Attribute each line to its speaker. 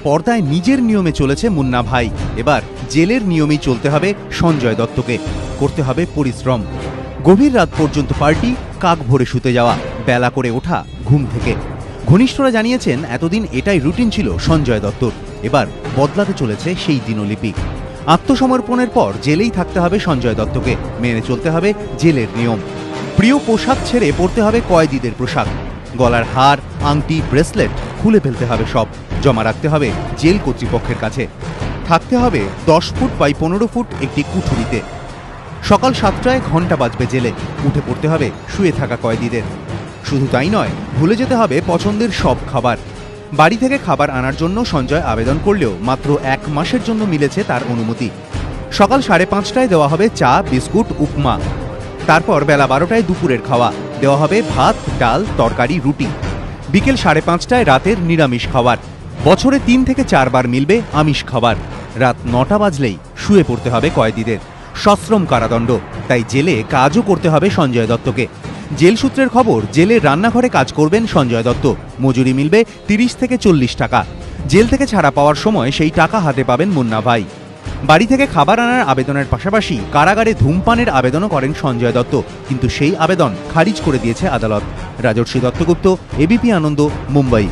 Speaker 1: পর্দায় নিজের নিয়মে চলেছে মুন্না ভাই। এবার জেলের নিয়মেই চলতে হবে সঞ্জয় দত্তকে। করতে হবে পরিশ্রম, গভীর রাত পর্যন্ত পার্টি, কাক ভরে শুতে যাওয়া, বেলা করে ওঠা ঘুম থেকে। ঘনিষ্ঠরা জানিয়েছেন এতদিন এটাই রুটিন ছিল সঞ্জয় দত্তর। এবার বদলাতে চলেছে সেই দিনলিপি। আত্মসমর্পণের পর জেলেই থাকতে হবে সঞ্জয় দত্তকে, মেনে চলতে হবে জেলের নিয়ম। প্রিয় পোশাক ছেড়ে পরতে হবে কয়েদিদের পোশাক। গলার হার, আংটি, ব্রেসলেট খুলে ফেলতে হবে সব, জমা রাখতে হবে জেল কর্তৃপক্ষের কাছে। থাকতে হবে 10 ফুট বাই 15 ফুট একটি কুঠুরিতে। সকাল 7টায় ঘন্টা বাজবে জেলে, উঠে পড়তে হবে শুয়ে থাকা কয়েদিদের। শুধু তাই নয়, ভুলে যেতে হবে পছন্দের সব খাবার। বাড়ি থেকে খাবার আনার জন্য সঞ্জয় আবেদন করলেও মাত্র 1 মাসের জন্য মিলেছে তার অনুমতি। সকাল 5:30টায় দেওয়া হবে চা, বিস্কুট, উপমা। তারপর বেলা 12টায় দুপুরের খাওয়া দেওয়া হবে ভাত, ডাল, তরকারি, রুটি। বিকেল 5:30টায় রাতের নিরামিষ খাবার। বছরে 3 থেকে 4 বার মিলবে আমিষ খাবার। রাত 9টা বাজলেই শুয়ে পড়তে হবে কয়েদিদের। সশ্রম কারাদণ্ড, তাই জেলে কাজও করতে হবে সঞ্জয় দত্তকে। জেল সূত্রের খবর, জেলের রান্নাঘরে কাজ করবেন সঞ্জয় দত্ত। মজুরি মিলবে 30 থেকে 40 টাকা। জেল থেকে ছাড়া পাওয়ার সময় সেই টাকা হাতে পাবেন মুন্না ভাই। বাড়ি থেকে খাবার আনার আবেদনের পাশাপাশি কারাগারে ধূমপানের আবেদনও করেন সঞ্জয় দত্ত, কিন্তু সেই আবেদন খারিজ করে দিয়েছে আদালত। রাজর্ষি দত্তগুপ্ত, এবিপি আনন্দ, মুম্বাই।